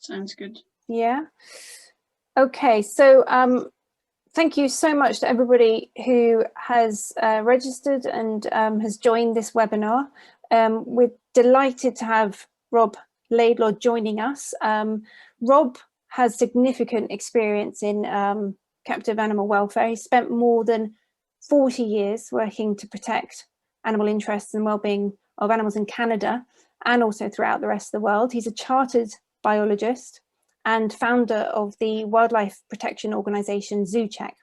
Sounds good. Yeah. Okay, so thank you so much to everybody who has registered and has joined this webinar. We're delighted to have Rob Laidlaw joining us. Rob has significant experience in captive animal welfare. He spent more than 40 years working to protect animal interests and well-being of animals in Canada and also throughout the rest of the world. He's a chartered biologist and founder of the wildlife protection organisation Zoocheck,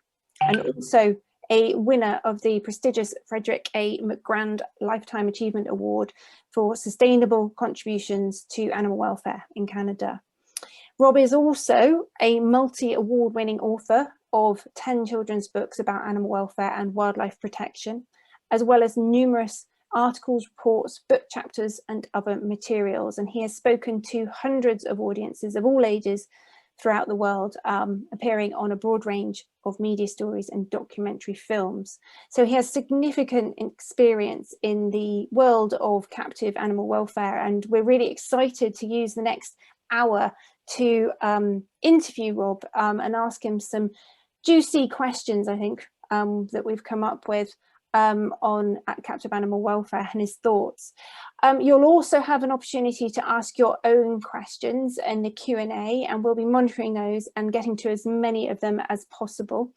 and also a winner of the prestigious Frederic A. McGrand Lifetime Achievement Award for sustainable contributions to animal welfare in Canada. Rob is also a multi-award winning author of 10 children's books about animal welfare and wildlife protection, as well as numerous articles, reports, book chapters, and other materials. And he has spoken to hundreds of audiences of all ages throughout the world, appearing on a broad range of media stories and documentary films. So he has significant experience in the world of captive animal welfare, and we're really excited to use the next hour to interview Rob and ask him some juicy questions, I think, that we've come up with on captive animal welfare and his thoughts. You'll also have an opportunity to ask your own questions in the Q&A, and we'll be monitoring those and getting to as many of them as possible.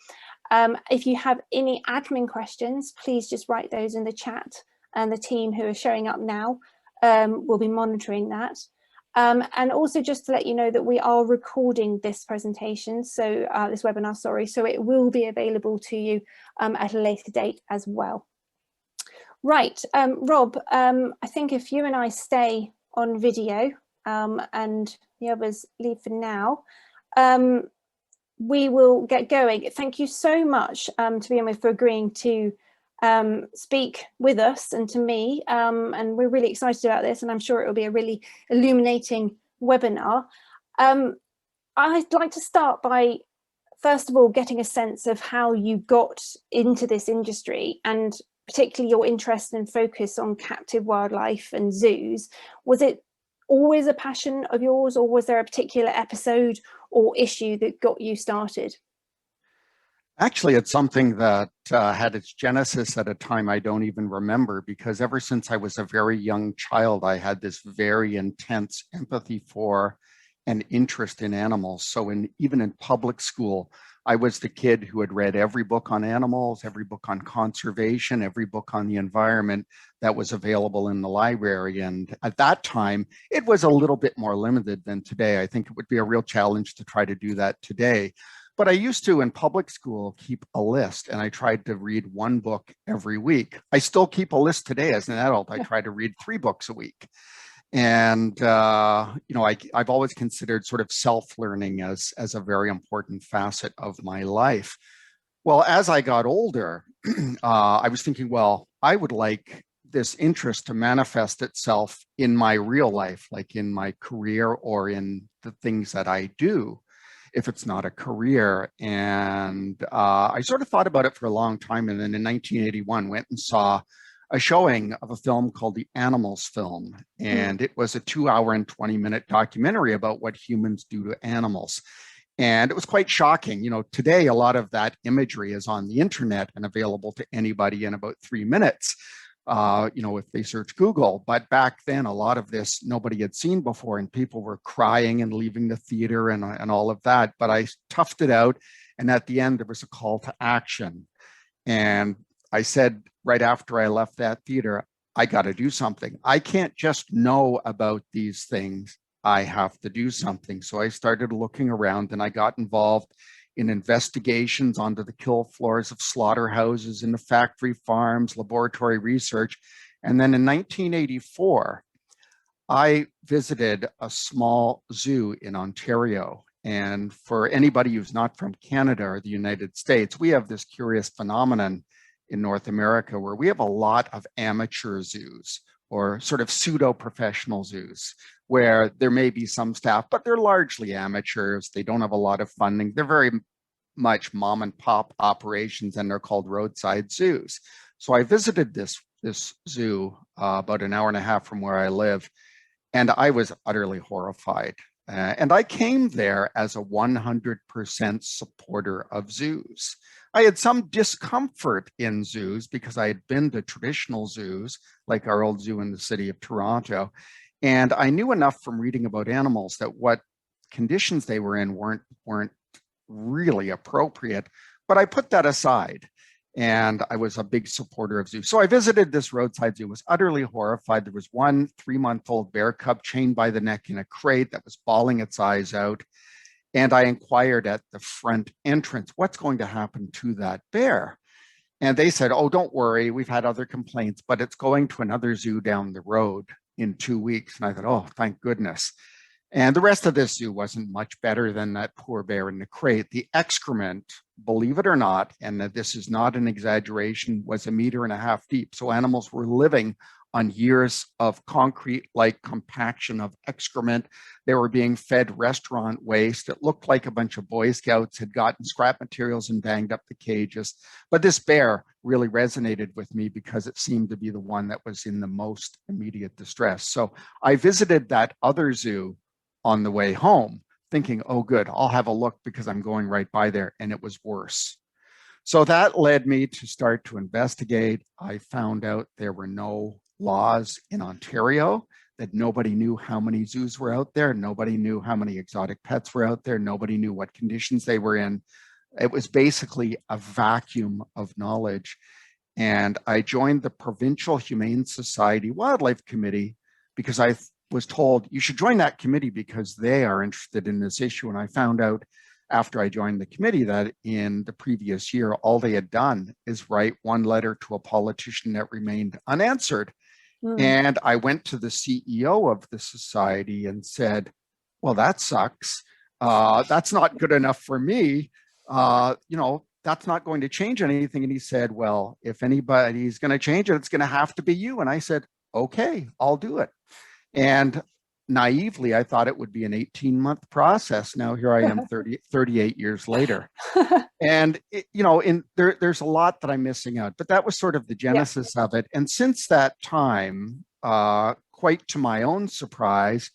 If you have any admin questions, please just write those in the chat, and the team who are showing up now will be monitoring that. And also just to let you know that we are recording this presentation, so this webinar, sorry, so it will be available to you at a later date as well. Right, Rob, I think if you and I stay on video and the others leave for now, we will get going. Thank you so much to begin with for agreeing to speak with us and to me, and we're really excited about this, and I'm sure it will be a really illuminating webinar. I'd like to start by, first of all, getting a sense of how you got into this industry, and particularly your interest and focus on captive wildlife and zoos. Was it always a passion of yours, or was there a particular episode or issue that got you started? Actually, it's something that had its genesis at a time I don't even remember, because ever since I was a very young child, I had this very intense empathy for and interest in animals. So even in public school, I was the kid who had read every book on animals, every book on conservation, every book on the environment that was available in the library. And at that time, it was a little bit more limited than today. I think it would be a real challenge to try to do that today. But I used to, in public school, keep a list, and I tried to read one book every week. I still keep a list today as an adult. I try to read 3 books a week. And, you know, I've always considered sort of self-learning as a very important facet of my life. Well, as I got older, I was thinking, well, I would like this interest to manifest itself in my real life, like in my career or in the things that I do, if it's not a career. And I sort of thought about it for a long time. And then in 1981, went and saw a showing of a film called The Animals Film. And it was a 2-hour and 20-minute documentary about what humans do to animals. And it was quite shocking. You know, today, a lot of that imagery is on the internet and available to anybody in about 3 minutes, you know, if they search Google. But back then, a lot of this nobody had seen before, and people were crying and leaving the theater and all of that. But I toughed it out. And at the end, there was a call to action. And I said, right after I left that theater, I got to do something. I can't just know about these things. I have to do something. So I started looking around, and I got involved in investigations onto the kill floors of slaughterhouses, into factory farms, laboratory research. And then in 1984, I visited a small zoo in Ontario. And for anybody who's not from Canada or the United States, we have this curious phenomenon in North America where we have a lot of amateur zoos, or sort of pseudo-professional zoos, where there may be some staff, but they're largely amateurs. They don't have a lot of funding. They're very much mom and pop operations, and they're called roadside zoos. So I visited this zoo about an hour and a half from where I live, and I was utterly horrified And I came there as a 100% supporter of zoos. I had some discomfort in zoos because I had been to traditional zoos, like our old zoo in the city of Toronto. And I knew enough from reading about animals that what conditions they were in weren't really appropriate. But I put that aside. And I was a big supporter of zoos. So I visited this roadside zoo, was utterly horrified. There was one 3-month-old bear cub chained by the neck in a crate that was bawling its eyes out. And I inquired at the front entrance, what's going to happen to that bear? And they said, oh, don't worry, we've had other complaints, but it's going to another zoo down the road in 2 weeks. And I thought, oh, thank goodness. And the rest of this zoo wasn't much better than that poor bear in the crate. The excrement, believe it or not, and that this is not an exaggeration, was 1.5 meters deep. So animals were living on years of concrete-like compaction of excrement. They were being fed restaurant waste. It looked like a bunch of Boy Scouts had gotten scrap materials and banged up the cages. But this bear really resonated with me because it seemed to be the one that was in the most immediate distress. So I visited that other zoo on the way home, thinking, oh, good, I'll have a look because I'm going right by there. And it was worse. So that led me to start to investigate. I found out there were no laws in Ontario, that nobody knew how many zoos were out there. Nobody knew how many exotic pets were out there. Nobody knew what conditions they were in. It was basically a vacuum of knowledge. And I joined the Provincial Humane Society Wildlife Committee because I was told you should join that committee because they are interested in this issue. And I found out after I joined the committee that in the previous year, all they had done is write one letter to a politician that remained unanswered. And I went to the CEO of the society and said, well, that sucks. That's not good enough for me. That's not going to change anything. And he said, well, if anybody's going to change it, it's going to have to be you. And I said, okay, I'll do it. And naively, I thought it would be an 18-month process. Now here I am 38 years later. And, there's a lot that I'm missing out, but that was sort of the genesis of it. And since that time, quite to my own surprise,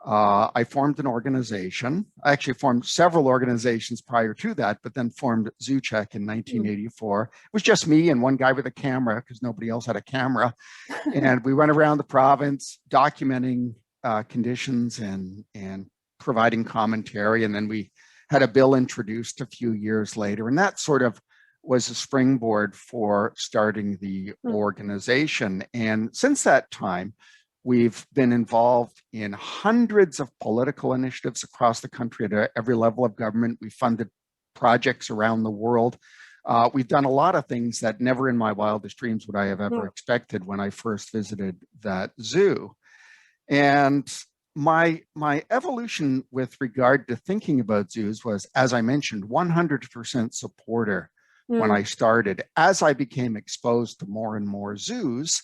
I formed an organization. I actually formed several organizations prior to that, but then formed Zoocheck in 1984. It was just me and one guy with a camera because nobody else had a camera. And we went around the province documenting conditions and providing commentary. And then we had a bill introduced a few years later. And that sort of was a springboard for starting the organization. And since that time, we've been involved in hundreds of political initiatives across the country at every level of government. We funded projects around the world. We've done a lot of things that never in my wildest dreams would I have ever expected when I first visited that zoo. And my evolution with regard to thinking about zoos was, as I mentioned, 100% supporter when I started. As I became exposed to more and more zoos,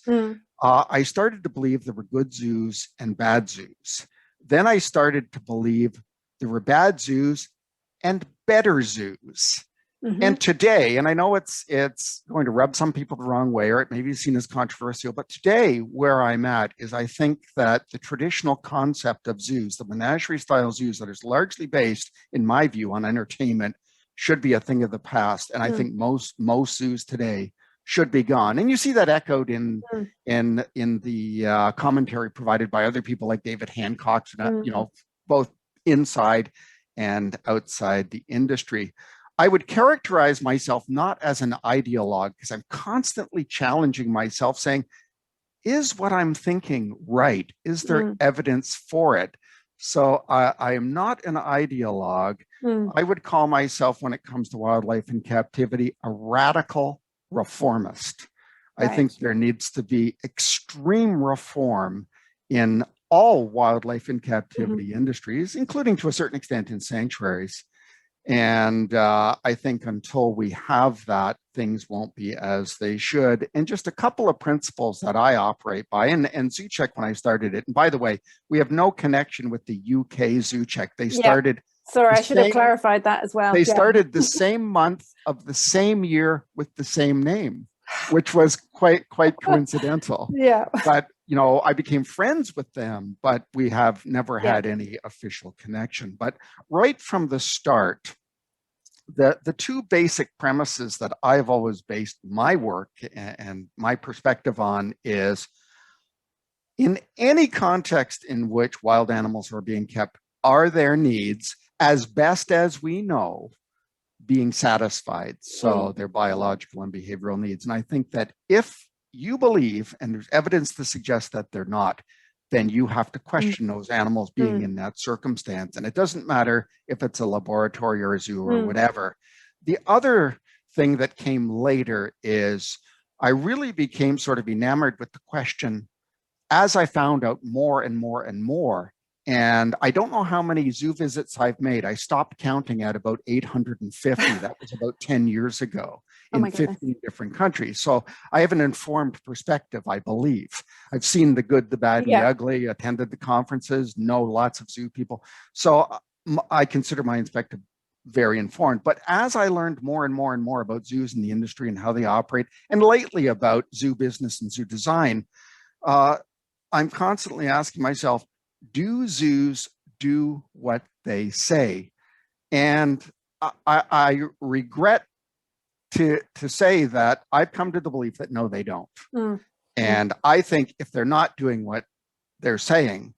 I started to believe there were good zoos and bad zoos. Then I started to believe there were bad zoos and better zoos. And today, and I know it's going to rub some people the wrong way, or it may be seen as controversial, but today where I'm at is I think that the traditional concept of zoos, the menagerie style zoos that is largely based, in my view, on entertainment, should be a thing of the past. And I think most zoos today should be gone. And you see that echoed in the commentary provided by other people like David Hancock, both inside and outside the industry. I would characterize myself not as an ideologue because I'm constantly challenging myself saying, is what I'm thinking right? Is there evidence for it? So I am not an ideologue. I would call myself, when it comes to wildlife in captivity, a radical reformist. Right. I think there needs to be extreme reform in all wildlife in captivity industries, including to a certain extent in sanctuaries. And I think until we have that, things won't be as they should. And just a couple of principles that I operate by, and Zoocheck when I started it, and by the way, we have no connection with the UK Zoocheck. They started. Sorry, I should have clarified that as well. They started the same month of the same year with the same name, which was quite coincidental. Yeah. But I became friends with them, but we have never had any official connection. But right from the start, the two basic premises that I've always based my work and my perspective on is, in any context in which wild animals are being kept, are their needs, as best as we know, being satisfied? So their biological and behavioral needs. And I think that if you believe, and there's evidence to suggest that they're not, then you have to question those animals being in that circumstance. And it doesn't matter if it's a laboratory or a zoo or whatever. The other thing that came later is I really became sort of enamored with the question as I found out more and more and more. And I don't know how many zoo visits I've made. I stopped counting at about 850. That was about 10 years ago in 15 different countries. So I have an informed perspective, I believe. I've seen the good, the bad, and the ugly, attended the conferences, know lots of zoo people. So I consider my perspective very informed. But as I learned more and more and more about zoos and the industry and how they operate, and lately about zoo business and zoo design, I'm constantly asking myself, do zoos do what they say? And I regret to say that I've come to the belief that no, they don't. And I think if they're not doing what they're saying,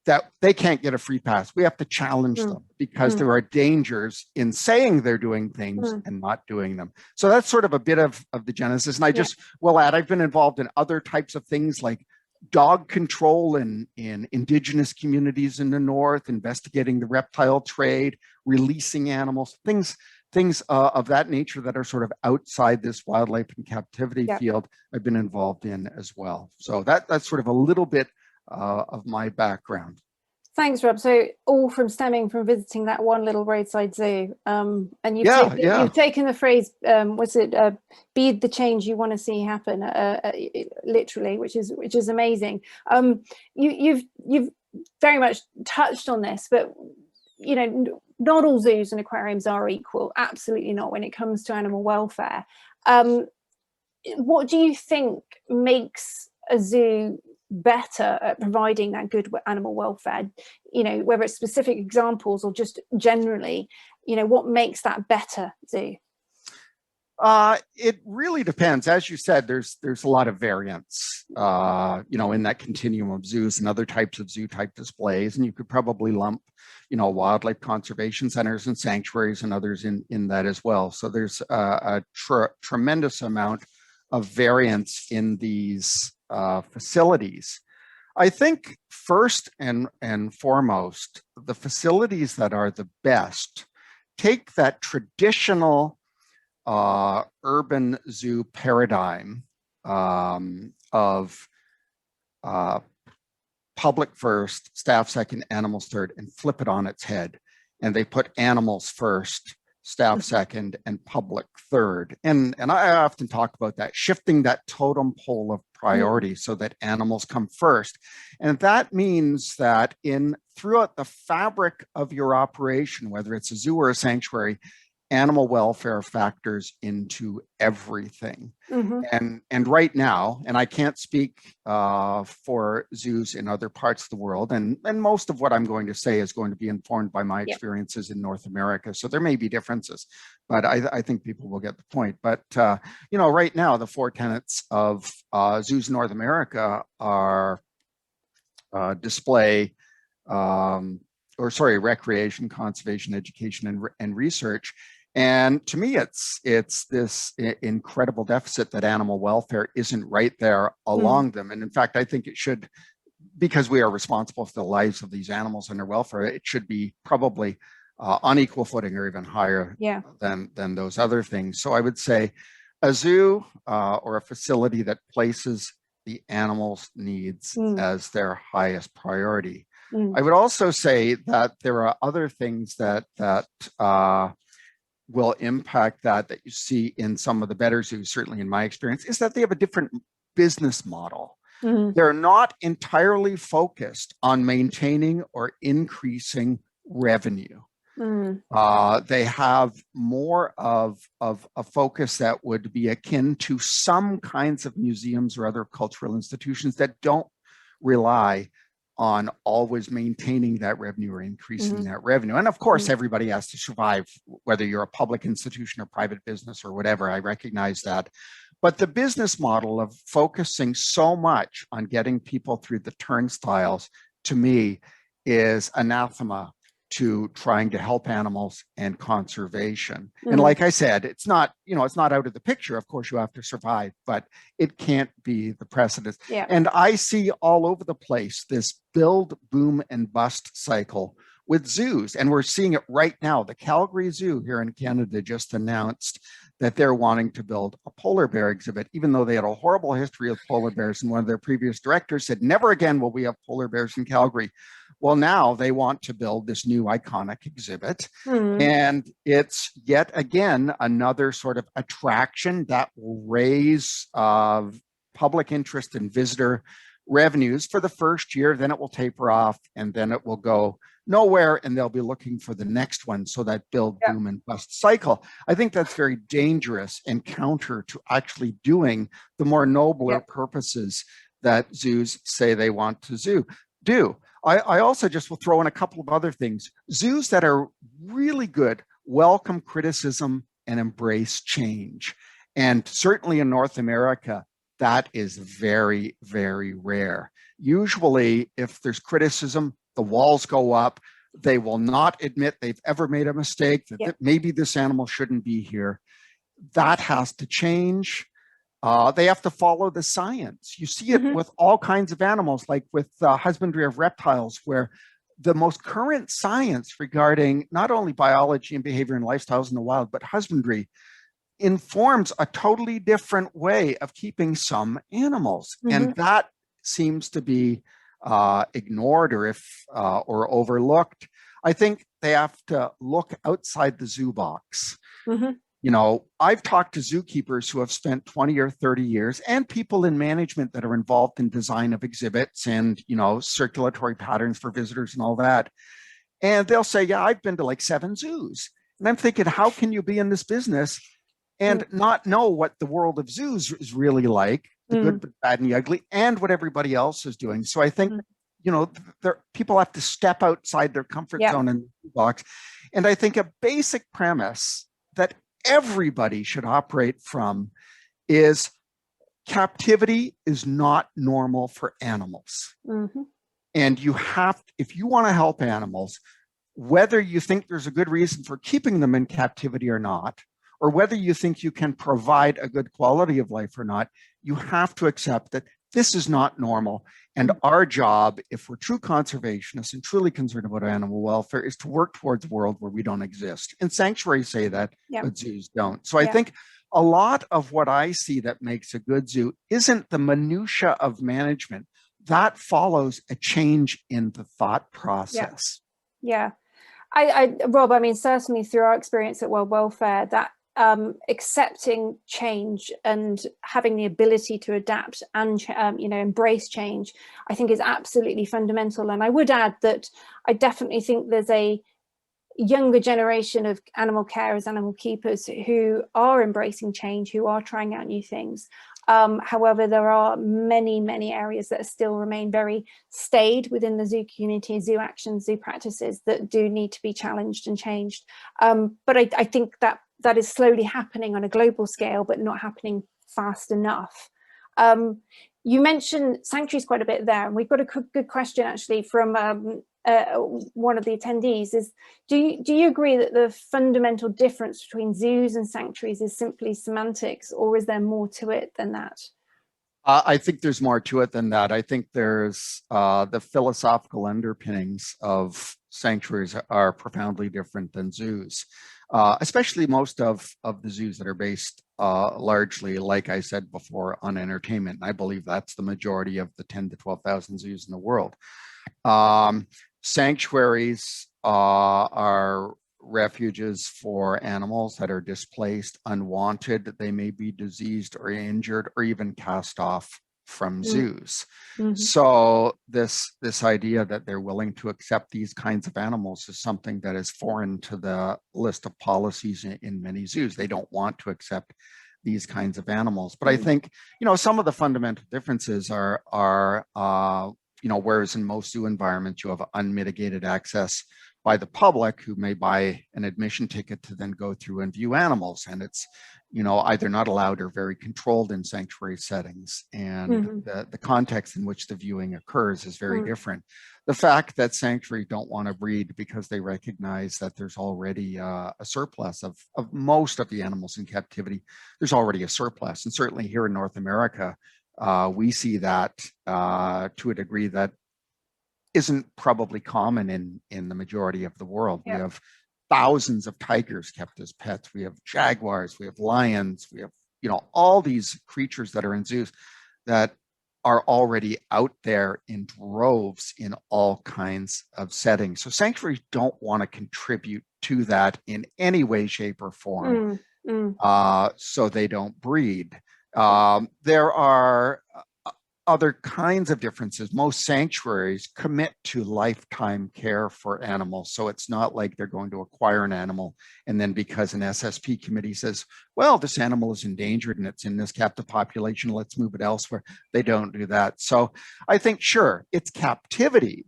that they can't get a free pass. We have to challenge them, because there are dangers in saying they're doing things and not doing them. So that's sort of a bit of the genesis. And I just will add, I've been involved in other types of things like dog control in indigenous communities in the north, investigating the reptile trade, releasing animals, things of that nature that are sort of outside this wildlife and captivity field I've been involved in as well. So that's sort of a little bit of my background. Thanks, Rob. So all stemming from visiting that one little roadside zoo, and you've taken the phrase, be the change you want to see happen, literally, which is amazing. You've very much touched on this, but not all zoos and aquariums are equal. Absolutely not when it comes to animal welfare. What do you think makes a zoo better at providing that good animal welfare? Whether it's specific examples or just generally, what makes that better zoo? It really depends. As you said, there's a lot of variance, in that continuum of zoos and other types of zoo type displays. And you could probably lump, wildlife conservation centers and sanctuaries and others in that as well. So there's a tremendous amount of variance in these facilities. I think first and foremost, the facilities that are the best take that traditional urban zoo paradigm of public first, staff second, animals third, and flip it on its head. And they put animals first, staff second, and public third. And I often talk about that, shifting that totem pole of priority so that animals come first. And that means that throughout the fabric of your operation, whether it's a zoo or a sanctuary, animal welfare factors into everything. And right now, and I can't speak for zoos in other parts of the world, and most of what I'm going to say is going to be informed by my experiences in North America. So there may be differences, but I think people will get the point. But, right now, the 4 tenets of zoos in North America are recreation, conservation, education, and research. And to me, it's this incredible deficit that animal welfare isn't right there along them. And in fact, I think it should, because we are responsible for the lives of these animals and their welfare, it should be probably on equal footing or even higher than those other things. So I would say a zoo or a facility that places the animals' needs as their highest priority. I would also say that there are other things that will impact that you see in some of the better zoos, certainly in my experience, is that they have a different business model. They're not entirely focused on maintaining or increasing revenue. They have more of a focus that would be akin to some kinds of museums or other cultural institutions that don't rely on always maintaining that revenue or increasing that revenue. And of course, everybody has to survive, whether you're a public institution or private business or whatever. I recognize that. But the business model of focusing so much on getting people through the turnstiles, to me, is anathema to trying to help animals and conservation. And like I said, it's not, it's not out of the picture. Of course, you have to survive, but it can't be the precedent. Yeah. And I see all over the place this build, boom, and bust cycle with zoos. And we're seeing it right now. The Calgary Zoo here in Canada just announced that they're wanting to build a polar bear exhibit, even though they had a horrible history of polar bears. And one of their previous directors said, never again will we have polar bears in Calgary. Well, now they want to build this new iconic exhibit. And it's yet again another sort of attraction that will raise public interest and visitor revenues for the first year. Then it will taper off, and then it will go nowhere, and they'll be looking for the next one. So that build, boom, and bust cycle, I think that's very dangerous and counter to actually doing the more nobler purposes that zoos say they want to do. I also just will throw in a couple of other things. Zoos that are really good welcome criticism and embrace change. And certainly in North America, that is very, very rare. Usually, if there's criticism, the walls go up. They will not admit they've ever made a mistake, that maybe this animal shouldn't be here. That has to change. They have to follow the science. You see it with all kinds of animals, like with husbandry of reptiles, where the most current science regarding not only biology and behavior and lifestyles in the wild, but husbandry informs a totally different way of keeping some animals. And that seems to be ignored or overlooked. I think they have to look outside the zoo box. I've talked to zookeepers who have spent 20 or 30 years, and people in management that are involved in design of exhibits and, circulatory patterns for visitors and all that. And they'll say, yeah, I've been to like 7 zoos. And I'm thinking, how can you be in this business and not know what the world of zoos is really like, the good, the bad, and the ugly, and what everybody else is doing? So I think, people have to step outside their comfort zone in the box. And I think a basic premise that everybody should operate from is captivity is not normal for animals. And if you want to help animals, whether you think there's a good reason for keeping them in captivity or not, or whether you think you can provide a good quality of life or not, you have to accept that this is not normal. And our job, if we're true conservationists and truly concerned about animal welfare, is to work towards a world where we don't exist. And sanctuaries say that, but zoos don't. So I think a lot of what I see that makes a good zoo isn't the minutia of management. That follows a change in the thought process. Rob, certainly through our experience at World Welfare, that accepting change and having the ability to adapt and embrace change, I think is absolutely fundamental. And I would add that I definitely think there's a younger generation of animal carers, animal keepers who are embracing change, who are trying out new things. However, there are many areas that still remain very staid within the zoo community, zoo actions, zoo practices that do need to be challenged and changed. But I think that is slowly happening on a global scale, but not happening fast enough. You mentioned sanctuaries quite a bit there, and we've got a good question actually from one of the attendees. Is do you agree that the fundamental difference between zoos and sanctuaries is simply semantics, or is there more to it than that? I think there's more to it than that. I think there's the philosophical underpinnings of sanctuaries are profoundly different than zoos, especially most of the zoos that are based largely, like I said before, on entertainment. And I believe that's the majority of the 10 to 12,000 zoos in the world. Sanctuaries are refuges for animals that are displaced, unwanted. They may be diseased or injured or even cast off from zoos. Mm-hmm. So this idea that they're willing to accept these kinds of animals is something that is foreign to the list of policies in many zoos. They don't want to accept these kinds of animals. But I think, some of the fundamental differences are whereas in most zoo environments, you have unmitigated access by the public who may buy an admission ticket to then go through and view animals. And it's, either not allowed or very controlled in sanctuary settings. And the context in which the viewing occurs is very different. The fact that sanctuaries don't want to breed because they recognize that there's already a surplus of most of the animals in captivity, there's already a surplus. And certainly here in North America, we see that to a degree that isn't probably common in the majority of the world. We have thousands of tigers kept as pets. We have jaguars, we have lions, we have, all these creatures that are in zoos that are already out there in droves in all kinds of settings. So sanctuaries don't want to contribute to that in any way, shape, or form, so they don't breed. There are other kinds of differences. Most sanctuaries commit to lifetime care for animals. So it's not like they're going to acquire an animal and then because an SSP committee says, well, this animal is endangered and it's in this captive population, let's move it elsewhere. They don't do that. So I think, sure, it's captivity,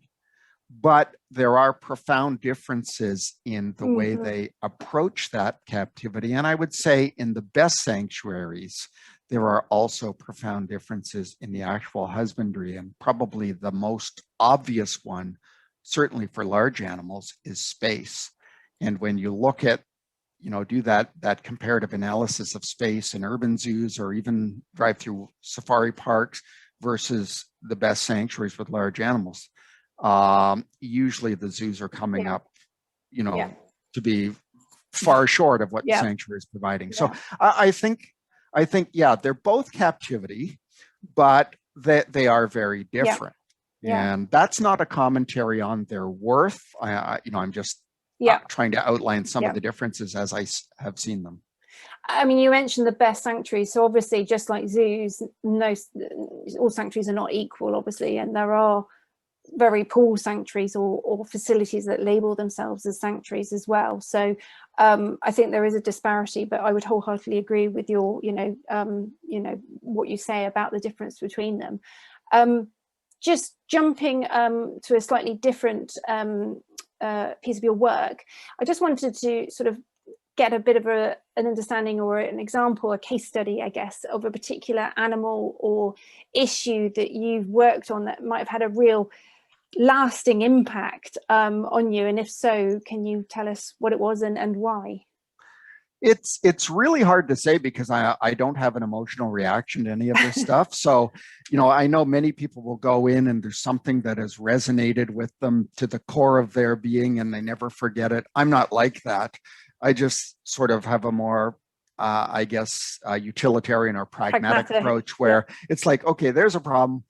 but there are profound differences in the way they approach that captivity. And I would say in the best sanctuaries, there are also profound differences in the actual husbandry. And probably the most obvious one, certainly for large animals, is space. And when you look at, do that comparative analysis of space in urban zoos or even drive through safari parks versus the best sanctuaries with large animals, usually the zoos are coming up, to be far short of what the sanctuary is providing. So I think, they're both captivity, but they are very different. And that's not a commentary on their worth. I'm just trying to outline some of the differences as I have seen them. I mean, you mentioned the best sanctuaries. So obviously, just like zoos, all sanctuaries are not equal, obviously, and there are very poor sanctuaries or facilities that label themselves as sanctuaries as well. So I think there is a disparity, but I would wholeheartedly agree with your, what you say about the difference between them. Just jumping to a slightly different piece of your work, I just wanted to sort of get a bit of an understanding or an example, a case study, I guess, of a particular animal or issue that you've worked on that might have had a real lasting impact on you, and if so, can you tell us what it was and why? It's really hard to say because I don't have an emotional reaction to any of this stuff. So, I know many people will go in and there's something that has resonated with them to the core of their being and they never forget it. I'm not like that. I just sort of have a more utilitarian or pragmatic approach where it's like, okay, there's a problem.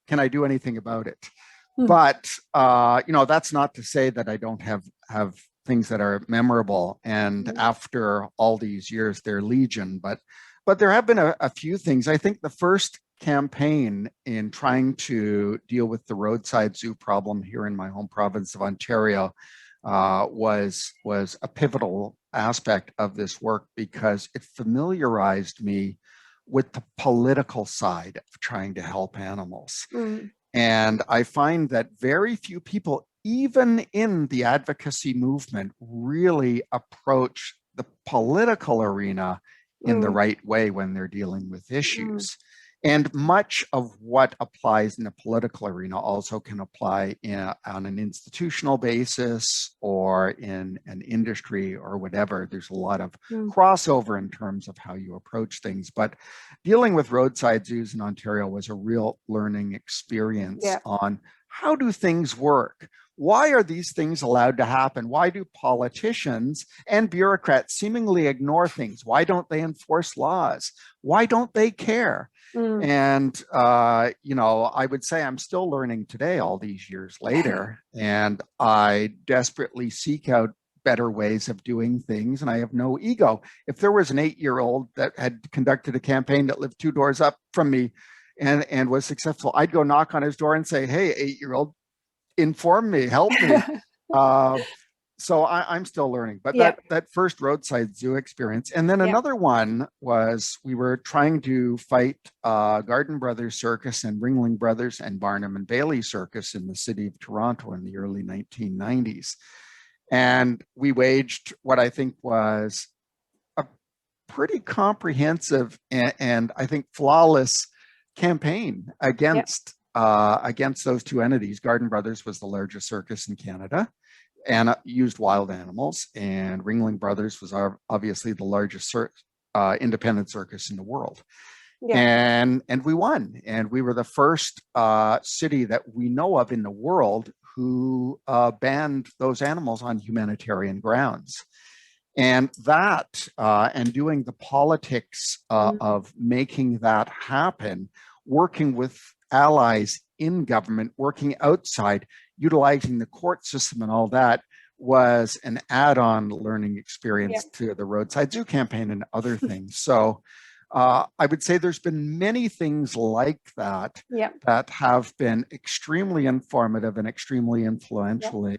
Can I do anything about it? But, that's not to say that I don't have things that are memorable. And after all these years, they're legion. But there have been a few things. I think the first campaign in trying to deal with the roadside zoo problem here in my home province of Ontario was a pivotal aspect of this work because it familiarized me with the political side of trying to help animals. And I find that very few people, even in the advocacy movement, really approach the political arena in the right way when they're dealing with issues. And much of what applies in the political arena also can apply on an institutional basis or in an industry or whatever. There's a lot of crossover in terms of how you approach things. But dealing with roadside zoos in Ontario was a real learning experience on how do things work? Why are these things allowed to happen? Why do politicians and bureaucrats seemingly ignore things? Why don't they enforce laws? Why don't they care? And, I would say I'm still learning today, all these years later, and I desperately seek out better ways of doing things, and I have no ego. If there was an 8-year-old that had conducted a campaign that lived 2 doors up from me and was successful, I'd go knock on his door and say, "Hey, 8-year-old, inform me, help me." Uh, so I'm still learning, but Yeah, that first roadside zoo experience, and then yeah, another one was we were trying to fight Garden Brothers Circus and Ringling Brothers and Barnum and Bailey Circus in the city of Toronto in the early 1990s, and we waged what I think was a pretty comprehensive and I think flawless campaign yeah, against those two entities. Garden Brothers was the largest circus in Canada and used wild animals, and Ringling Brothers was obviously the largest independent circus in the world. yeah, And we won, and we were the first city that we know of in the world who banned those animals on humanitarian grounds. And that, and doing the politics of making that happen, working with allies in government, working outside, utilizing the court system and all that, was an add-on learning yeah, experience to the Roadside Zoo campaign and other things. So I would say there's been many things like that yeah, that have been extremely informative and extremely yeah, influential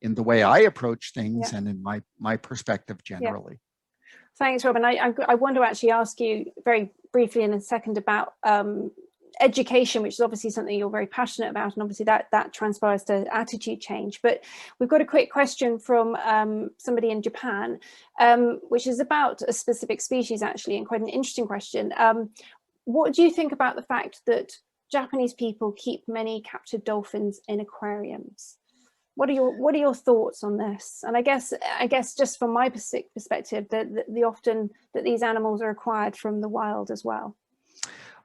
in the way I approach things yeah, and in my perspective yeah. generally. Thanks, Robin. I want to actually ask you very briefly in a second about education, which is obviously something you're very passionate about, and obviously that transpires to attitude change. But we've got a quick question from somebody in Japan, which is about a specific species, actually, and quite an interesting question. What do you think about the fact that Japanese people keep many captive dolphins in aquariums? What are your thoughts on this? And I guess just from my perspective, that the often that these animals are acquired from the wild as well.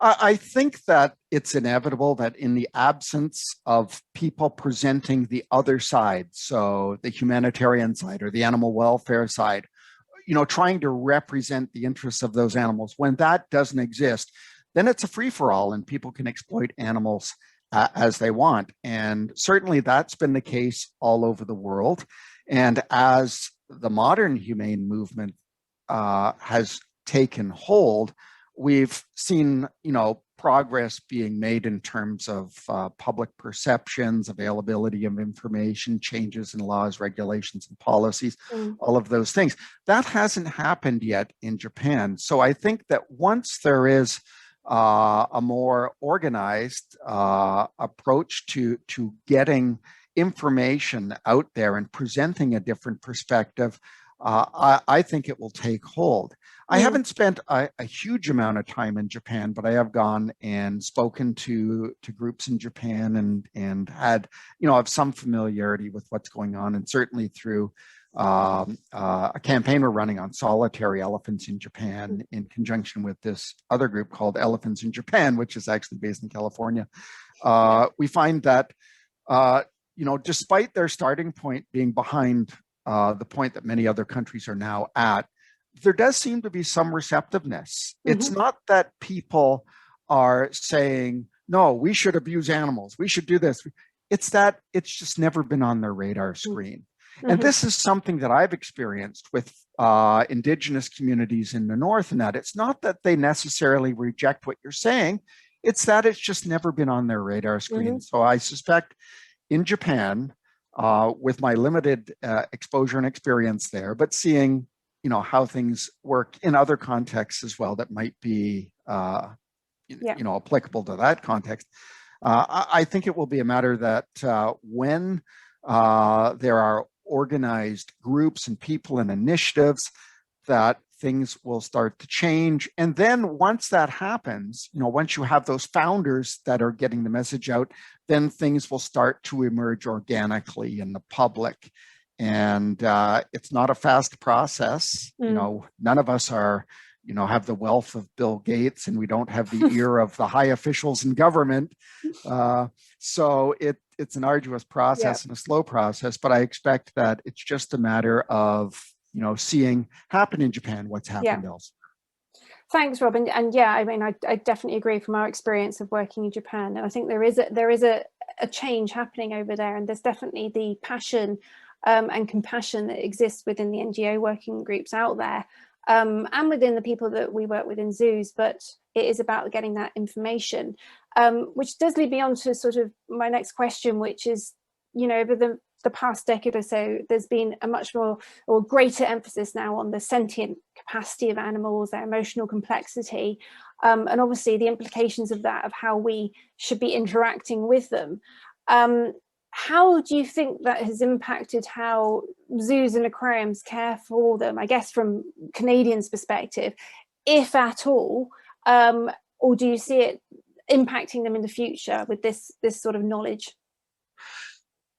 I think that it's inevitable that in the absence of people presenting the other side, so the humanitarian side or the animal welfare side, trying to represent the interests of those animals, when that doesn't exist, then it's a free-for-all and people can exploit animals as they want. And certainly that's been the case all over the world. And as the modern humane movement has taken hold, we've seen, progress being made in terms of public perceptions, availability of information, changes in laws, regulations, and policies, all of those things. That hasn't happened yet in Japan. So I think that once there is a more organized approach to getting information out there and presenting a different perspective, I think it will take hold. I haven't spent a huge amount of time in Japan, but I have gone and spoken to groups in Japan and had, have some familiarity with what's going on, and certainly through a campaign we're running on solitary elephants in Japan in conjunction with this other group called Elephants in Japan, which is actually based in California. We find that, despite their starting point being behind the point that many other countries are now at, there does seem to be some receptiveness. It's not that people are saying, no, we should abuse animals, we should do this. It's that it's just never been on their radar screen. And this is something that I've experienced with Indigenous communities in the North, and that it's not that they necessarily reject what you're saying, it's that it's just never been on their radar screen. So I suspect in Japan, with my limited exposure and experience there, but seeing, how things work in other contexts as well that might be, applicable to that context, I think it will be a matter that when there are organized groups and people and initiatives, that things will start to change. And then once that happens, once you have those founders that are getting the message out, then things will start to emerge organically in the public. And it's not a fast process. None of us are, have the wealth of Bill Gates, and we don't have the ear of the high officials in government. So it's an arduous process and a slow process, but I expect that it's just a matter of, seeing happen in Japan what's happened elsewhere. Thanks, Robin. And yeah, I mean, I definitely agree from our experience of working in Japan. And I think there is a change happening over there, and there's definitely the passion and compassion that exists within the NGO working groups out there and within the people that we work with in zoos, but it is about getting that information, which does lead me on to sort of my next question, which is, you know, over the past decade or so, there's been a much more or greater emphasis now on the sentient capacity of animals, their emotional complexity, and obviously the implications of that, of how we should be interacting with them. How do you think that has impacted how zoos and aquariums care for them, I guess from Canadians' perspective, if at all, or do you see it impacting them in the future with this sort of knowledge?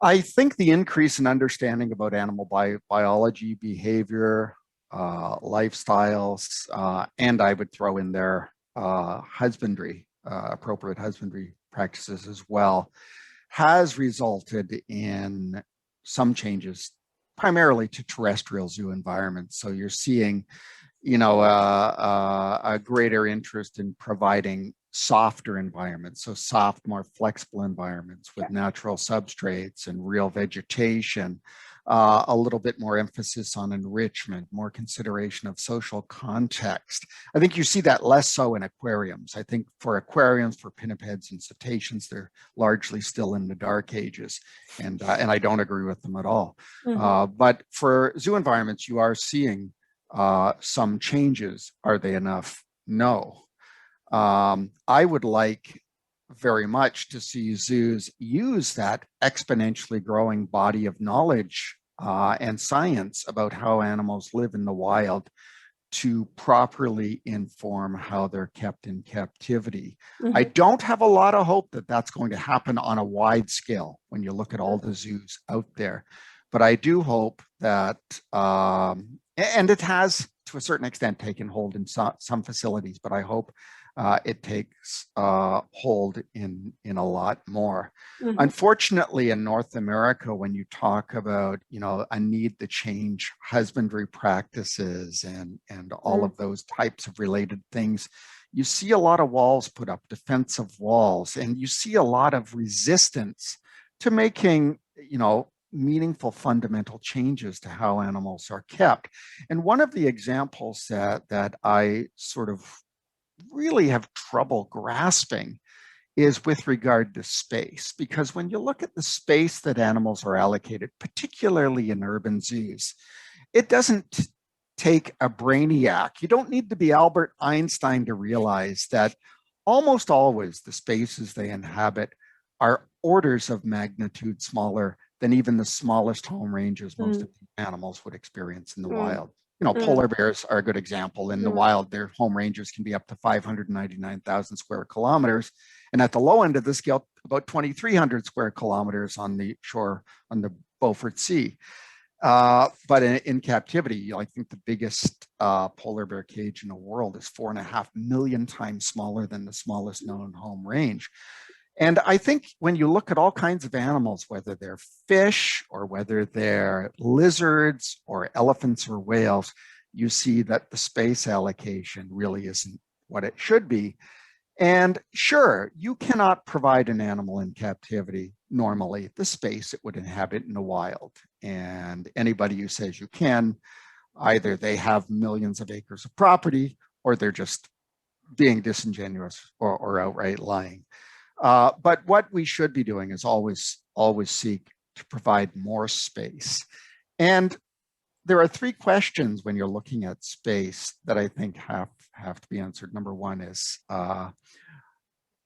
I think the increase in understanding about animal biology, behavior, lifestyles, and I would throw in there husbandry, appropriate husbandry practices as well, has resulted in some changes, primarily to terrestrial zoo environments. So you're seeing, you know, a greater interest in providing softer environments, so soft, more flexible environments with natural substrates and real vegetation, a little bit more emphasis on enrichment, more consideration of social context. I think you see that less so in aquariums. I think for aquariums, for pinnipeds and cetaceans, they're largely still in the dark ages, and I don't agree with them at all. But for zoo environments, you are seeing some changes. Are they enough? No. I would like very much to see zoos use that exponentially growing body of knowledge and science about how animals live in the wild to properly inform how they're kept in captivity. I don't have a lot of hope that that's going to happen on a wide scale when you look at all the zoos out there. But I do hope that, and it has to a certain extent taken hold in some facilities, but I hope it takes hold in a lot more. Unfortunately, in North America, when you talk about, you know, a need to change husbandry practices and all of those types of related things, you see a lot of walls put up, defensive walls, and you see a lot of resistance to making, you know, meaningful fundamental changes to how animals are kept. And one of the examples that I sort of really have trouble grasping is with regard to space, because when you look at the space that animals are allocated, particularly in urban zoos, it doesn't take a brainiac. You don't need to be Albert Einstein to realize that almost always the spaces they inhabit are orders of magnitude smaller than even the smallest home ranges most of the animals would experience in the wild. You know, polar bears are a good example. In the wild, their home ranges can be up to 599,000 square kilometers. And at the low end of the scale, about 2,300 square kilometers on the shore on the Beaufort Sea. But in captivity, I think the biggest polar bear cage in the world is 4.5 million times smaller than the smallest known home range. And I think when you look at all kinds of animals, whether they're fish or whether they're lizards or elephants or whales, you see that the space allocation really isn't what it should be. And sure, you cannot provide an animal in captivity normally the space it would inhabit in the wild. And anybody who says you can, either they have millions of acres of property or they're just being disingenuous or outright lying. But what we should be doing is always seek to provide more space. And there are three questions when you're looking at space that I think have to be answered. Number one is,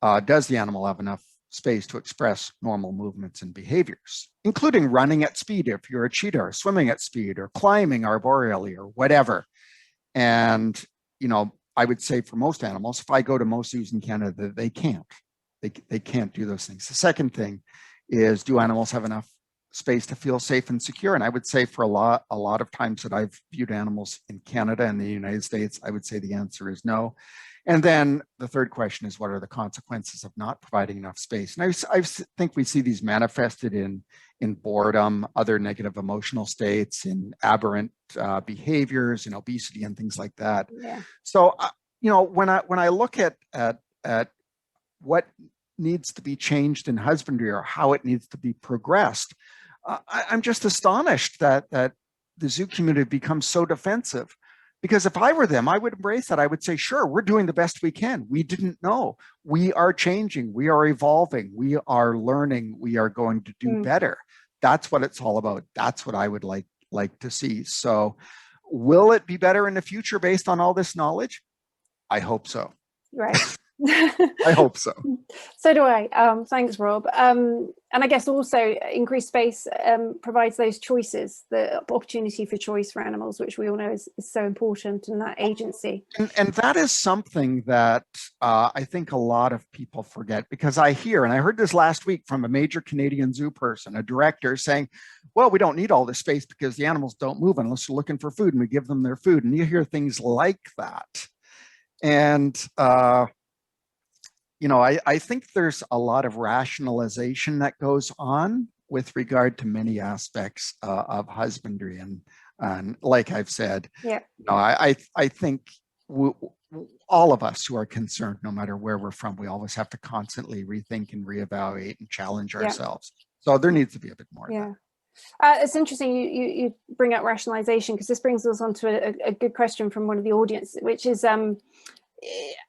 does the animal have enough space to express normal movements and behaviors, including running at speed if you're a cheetah, or swimming at speed, or climbing arboreally, or whatever? And, you know, I would say for most animals, if I go to most zoos in Canada, they can't. They can't do those things. The second thing is, do animals have enough space to feel safe and secure? And I would say for a lot of times that I've viewed animals in Canada and the United States, I would say the answer is no. And then the third question is, what are the consequences of not providing enough space? And I think we see these manifested in boredom, other negative emotional states, in aberrant behaviors, in obesity and things like that. Yeah. So, you know, when I look at what needs to be changed in husbandry or how it needs to be progressed, I'm just astonished that the zoo community becomes so defensive, Because if I were them, I would embrace that. I would say, sure, we're doing the best we can. We didn't know. We are changing. We are evolving. We are learning. We are going to do better. That's what it's all about. That's what I would like to see. So will it be better in the future based on all this knowledge? I hope so. Right. I hope so. So do I. Thanks, Rob. And I guess also increased space provides those choices, the opportunity for choice for animals, which we all know is so important, and that agency. And that is something that I think a lot of people forget, because I hear, and I heard this last week from a major Canadian zoo person, a director, saying, well, we don't need all this space because the animals don't move unless they're looking for food, and we give them their food. And you hear things like that. And I think there's a lot of rationalization that goes on with regard to many aspects of husbandry. And like I've said, I think all of us who are concerned, no matter where we're from, we always have to constantly rethink and reevaluate and challenge ourselves. So there needs to be a bit more of that. It's interesting you bring up rationalization, because this brings us on to a good question from one of the audience, which is,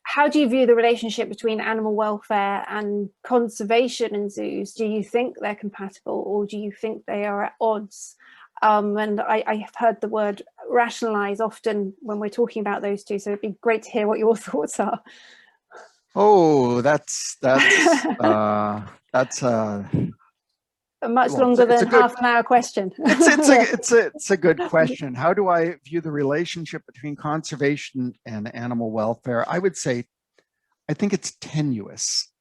how do you view the relationship between animal welfare and conservation in zoos? Do you think they're compatible, or do you think they are at odds? And I have heard the word rationalize often when we're talking about those two, so it'd be great to hear what your thoughts are. Oh, that's much longer than half an hour question. It's a good question. How do I view the relationship between conservation and animal welfare? I would say, I think it's tenuous.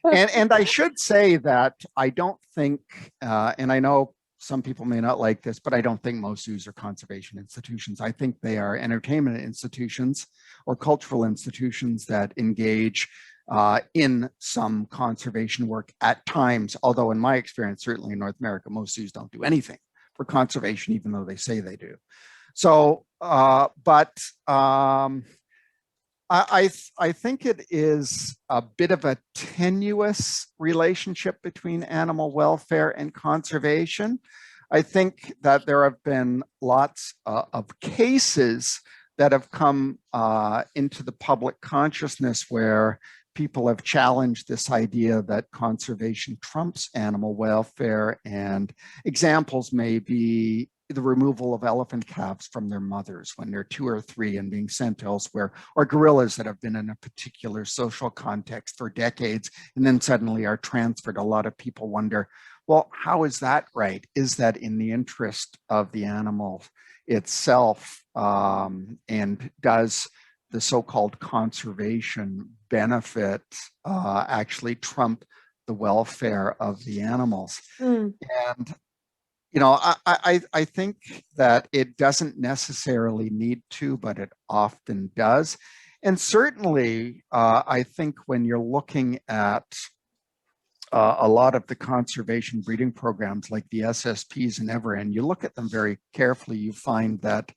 and I should say that I don't think, and I know some people may not like this, but I don't think most zoos are conservation institutions. I think they are entertainment institutions or cultural institutions that engage in some conservation work at times, although in my experience, certainly in North America, most zoos don't do anything for conservation, even though they say they do. So, I think it is a bit of a tenuous relationship between animal welfare and conservation. I think that there have been lots of cases that have come into the public consciousness where people have challenged this idea that conservation trumps animal welfare, and examples may be the removal of elephant calves from their mothers when they're 2 or 3 and being sent elsewhere, or gorillas that have been in a particular social context for decades and then suddenly are transferred. A lot of people wonder, well, how is that right? Is that in the interest of the animal itself? And does the so-called conservation benefit actually trump the welfare of the animals? And I think that it doesn't necessarily need to, but it often does. And certainly, I think when you're looking at a lot of the conservation breeding programs like the SSPs and and you look at them very carefully, you find that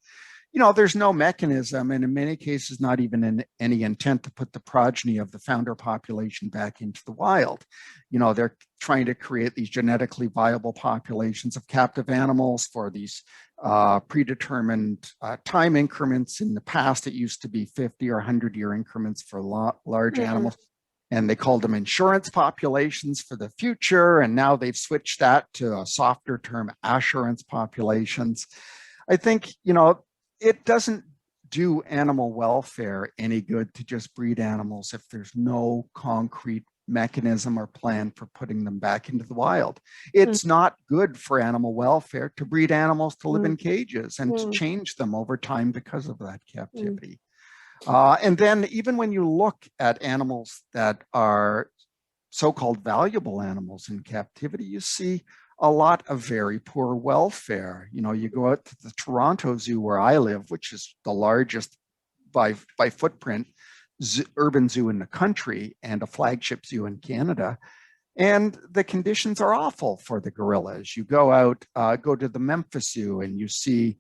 there's no mechanism, and in many cases, not even any intent to put the progeny of the founder population back into the wild. They're trying to create these genetically viable populations of captive animals for these predetermined time increments. In the past, it used to be 50 or 100-year increments for large animals, and they called them insurance populations for the future. And now they've switched that to a softer term, assurance populations. I think, it doesn't do animal welfare any good to just breed animals if there's no concrete mechanism or plan for putting them back into the wild. It's not good for animal welfare to breed animals to live in cages and to change them over time because of that captivity. And then even when you look at animals that are so-called valuable animals in captivity, you see a lot of very poor welfare. You go out to the Toronto Zoo where I live, which is the largest by footprint urban zoo in the country and a flagship zoo in Canada, and the conditions are awful for the gorillas. You go out, go to the Memphis Zoo, and you see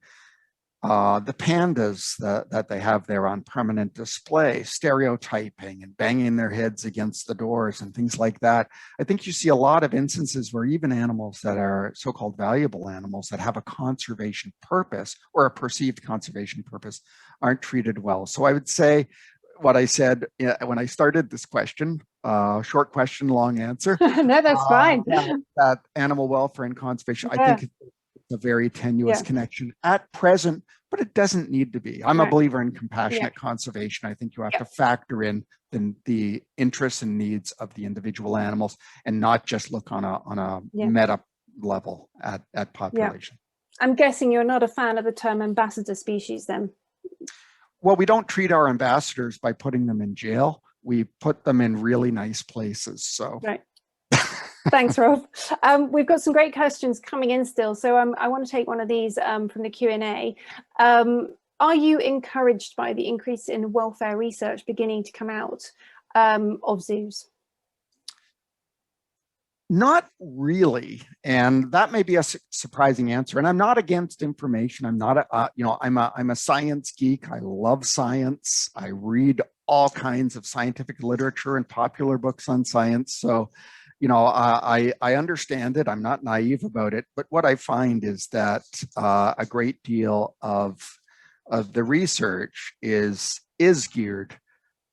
the pandas that they have there on permanent display, stereotyping and banging their heads against the doors and things like that. I think you see a lot of instances where even animals that are so-called valuable animals that have a conservation purpose or a perceived conservation purpose aren't treated well. So I would say what I said when I started this question, short question, long answer. No, that's fine. That animal welfare and conservation, I think it's a very tenuous connection at present, but it doesn't need to be. I'm a believer in compassionate conservation. I think you have to factor in the interests and needs of the individual animals and not just look on a meta level at population. I'm guessing you're not a fan of the term ambassador species then. Well, we don't treat our ambassadors by putting them in jail. We put them in really nice places. So. Right. Thanks, Rob. We've got some great questions coming in still. So I want to take one of these from the Q&A. Are you encouraged by the increase in welfare research beginning to come out of zoos? Not really, and that may be a surprising answer. And I'm not against information. I'm not I'm a science geek. I love science. I read all kinds of scientific literature and popular books on science. So, I understand it. I'm not naive about it. But what I find is that a great deal of the research is geared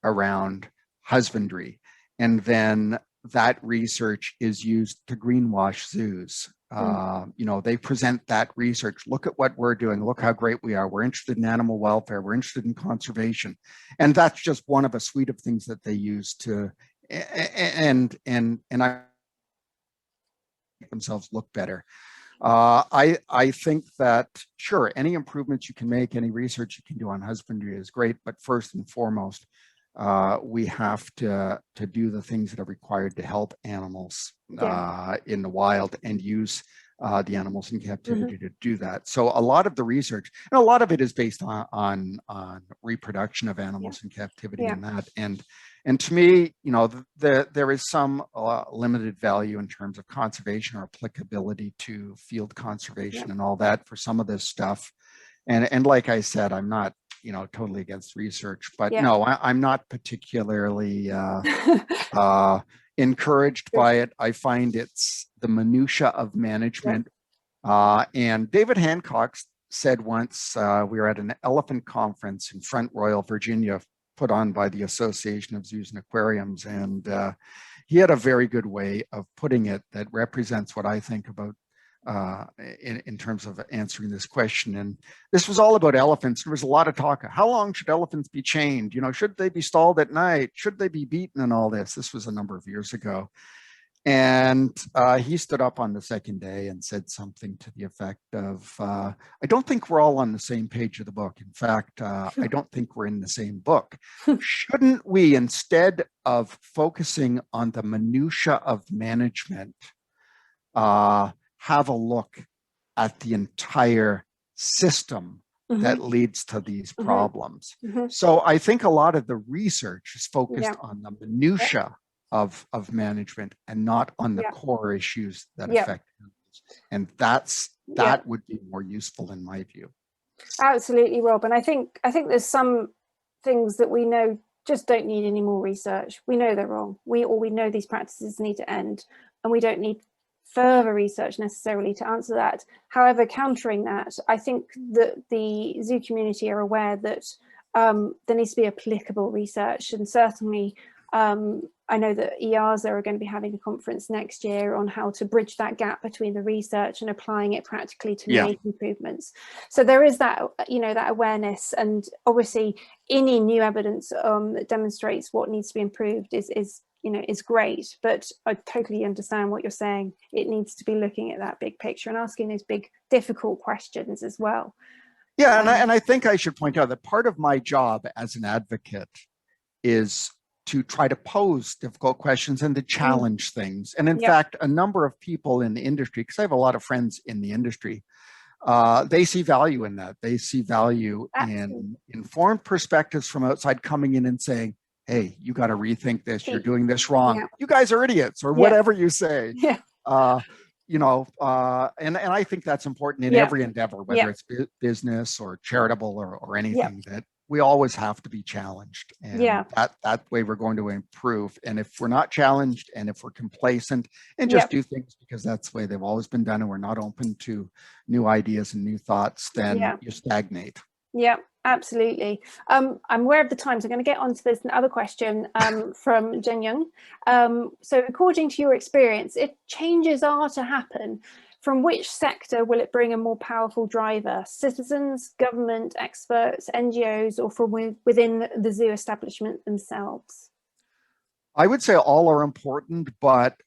around husbandry, and then that research is used to greenwash zoos. They present that research. Look at what we're doing. Look how great we are. We're interested in animal welfare. We're interested in conservation. And that's just one of a suite of things that they use to, and I make themselves look better. I think that, sure, any improvements you can make, any research you can do on husbandry is great, but first and foremost, we have to do the things that are required to help animals in the wild and use the animals in captivity to do that. So a lot of the research, and a lot of it is based on reproduction of animals in captivity and that. And to me, there is some limited value in terms of conservation or applicability to field conservation and all that for some of this stuff. And like I said, I'm not totally against research, but no, I'm not particularly encouraged by it. I find it's the minutia of management. And David Hancock said once, we were at an elephant conference in Front Royal, Virginia, put on by the Association of Zoos and Aquariums. And he had a very good way of putting it that represents what I think about in terms of answering this question. And this was all about elephants. There was a lot of talk. How long should elephants be chained? Should they be stalled at night? Should they be beaten and all this? This was a number of years ago. And he stood up on the second day and said something to the effect of, I don't think we're all on the same page of the book. In fact, I don't think we're in the same book. Shouldn't we, instead of focusing on the minutia of management, have a look at the entire system that leads to these problems? So I think a lot of the research is focused on the minutia of management and not on the core issues that affect animals. And that would be more useful in my view. Absolutely, Rob. And I think there's some things that we know just don't need any more research. We know they're wrong. We know these practices need to end, and we don't need further research necessarily to answer that. However, countering that, I think that the zoo community are aware that there needs to be applicable research, and certainly I know that ERs are going to be having a conference next year on how to bridge that gap between the research and applying it practically to make improvements. So there is that, that awareness, and obviously any new evidence that demonstrates what needs to be improved is great, but I totally understand what you're saying. It needs to be looking at that big picture and asking those big, difficult questions as well. Yeah, and I think I should point out that part of my job as an advocate is to try to pose difficult questions and to challenge things. And in fact, a number of people in the industry, because I have a lot of friends in the industry, they see value in that. They see value in informed perspectives from outside coming in and saying, hey, you got to rethink this. You're doing this wrong. You guys are idiots, or whatever you say. and I think that's important in Yeah. every endeavor, whether Yeah. it's business or charitable or Yeah. anything, that we always have to be challenged. And Yeah. that way we're going to improve. And if we're not challenged and if we're complacent and Yeah. just do things because that's the way they've always been done and we're not open to new ideas and new thoughts, then Yeah. you stagnate. Yeah, absolutely. I'm aware of the time, so I'm going to get on to this other question from Jen Young. So according to your experience, if changes are to happen, from which sector will it bring a more powerful driver? Citizens, government, experts, NGOs, or from within the zoo establishment themselves? I would say all are important, but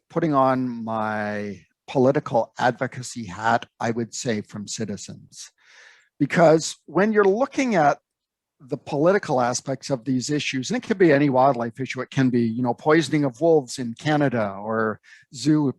putting on my political advocacy hat, I would say from citizens. Because when you're looking at the political aspects of these issues, and it could be any wildlife issue, it can be, poisoning of wolves in Canada or zoo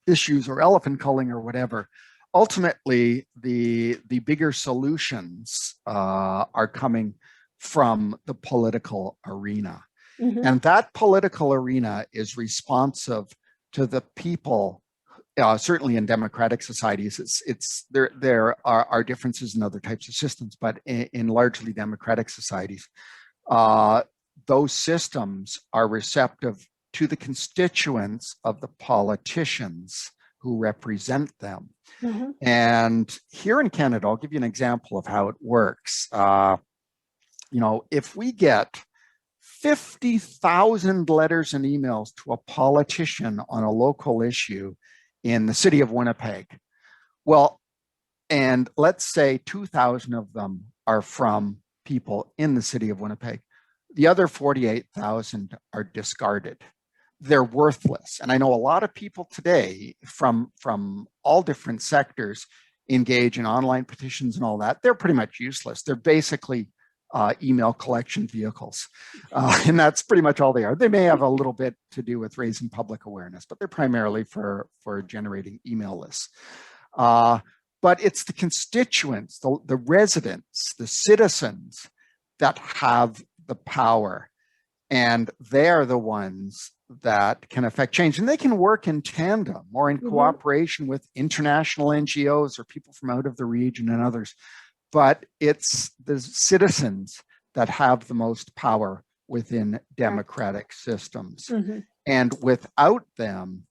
issues or elephant culling or whatever. Ultimately, the bigger solutions are coming from the political arena. Mm-hmm. And that political arena is responsive to the people. Certainly in democratic societies, there are differences in other types of systems, but in largely democratic societies, those systems are receptive to the constituents of the politicians who represent them. Mm-hmm. And here in Canada, I'll give you an example of how it works. If we get 50,000 letters and emails to a politician on a local issue in the city of Winnipeg, well, and let's say 2,000 of them are from people in the city of Winnipeg, the other 48,000 are discarded. They're worthless. And I know a lot of people today from all different sectors engage in online petitions and all that. They're pretty much useless. They're basically email collection vehicles. And that's pretty much all they are. They may have a little bit to do with raising public awareness, but they're primarily for generating email lists. But it's the constituents, the residents, the citizens that have the power. And they're the ones that can affect change. And they can work in tandem or in cooperation with international NGOs or people from out of the region and others. But it's the citizens that have the most power within democratic systems. Mm-hmm. And without them,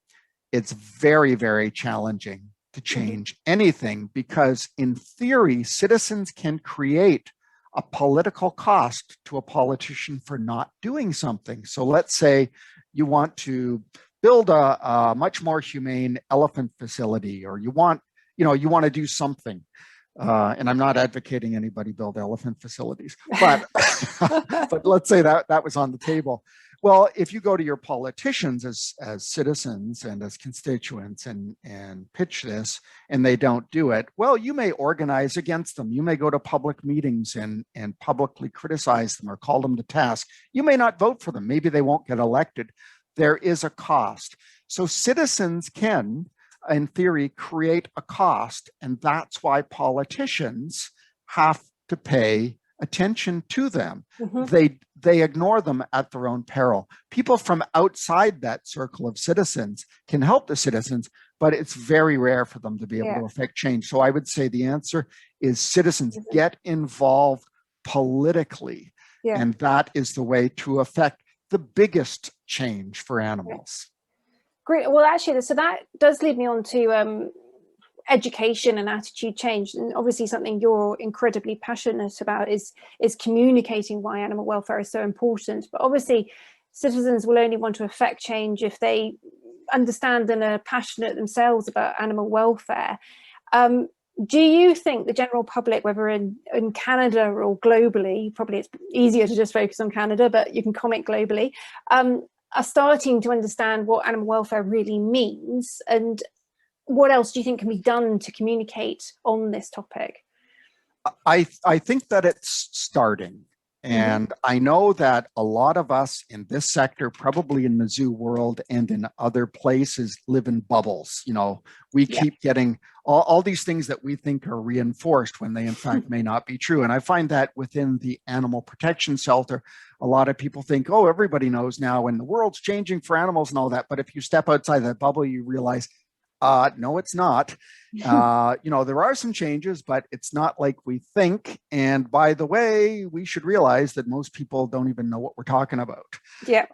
it's very, very challenging to change anything, because in theory, citizens can create a political cost to a politician for not doing something. So let's say you want to build a much more humane elephant facility, or you want to do something. And I'm not advocating anybody build elephant facilities, but but let's say that was on the table. Well, if you go to your politicians as citizens and as constituents and pitch this, and they don't do it, well, you may organize against them. You may go to public meetings and publicly criticize them or call them to task. You may not vote for them. Maybe they won't get elected. There is a cost. So citizens can, in theory, create a cost, and that's why politicians have to pay attention to them. Mm-hmm. They ignore them at their own peril. People from outside that circle of citizens can help the citizens, but it's very rare for them to be able to affect change. So I would say the answer is citizens get involved politically, and that is the way to affect the biggest change for animals. Great. Well, actually, so that does lead me on to education and attitude change, and obviously something you're incredibly passionate about is communicating why animal welfare is so important. But obviously citizens will only want to affect change if they understand and are passionate themselves about animal welfare. Do you think the general public, whether in Canada or globally, probably it's easier to just focus on Canada, but you can comment globally, are starting to understand what animal welfare really means? And what else do you think can be done to communicate on this topic? I think that it's starting. And I know that a lot of us in this sector, probably in the zoo world and in other places, live in bubbles. We keep getting all these things that we think are reinforced when they in fact may not be true. And I find that within the animal protection shelter, a lot of people think, oh, everybody knows now and the world's changing for animals and all that. But if you step outside that bubble, you realize No, it's not. There are some changes, but it's not like we think. And by the way, we should realize that most people don't even know what we're talking about. Yeah.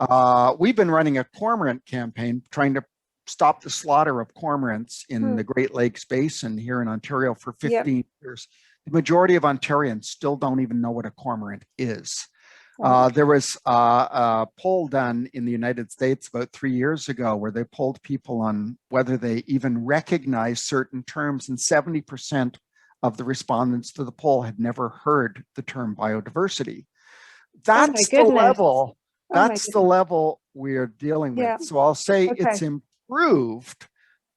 We've been running a cormorant campaign trying to stop the slaughter of cormorants in the Great Lakes Basin here in Ontario for 15 years. The majority of Ontarians still don't even know what a cormorant is. There was a poll done in the United States about 3 years ago where they polled people on whether they even recognize certain terms, and 70% of the respondents to the poll had never heard the term biodiversity. That's the level. That's the level we're dealing with. So I'll say it's improved,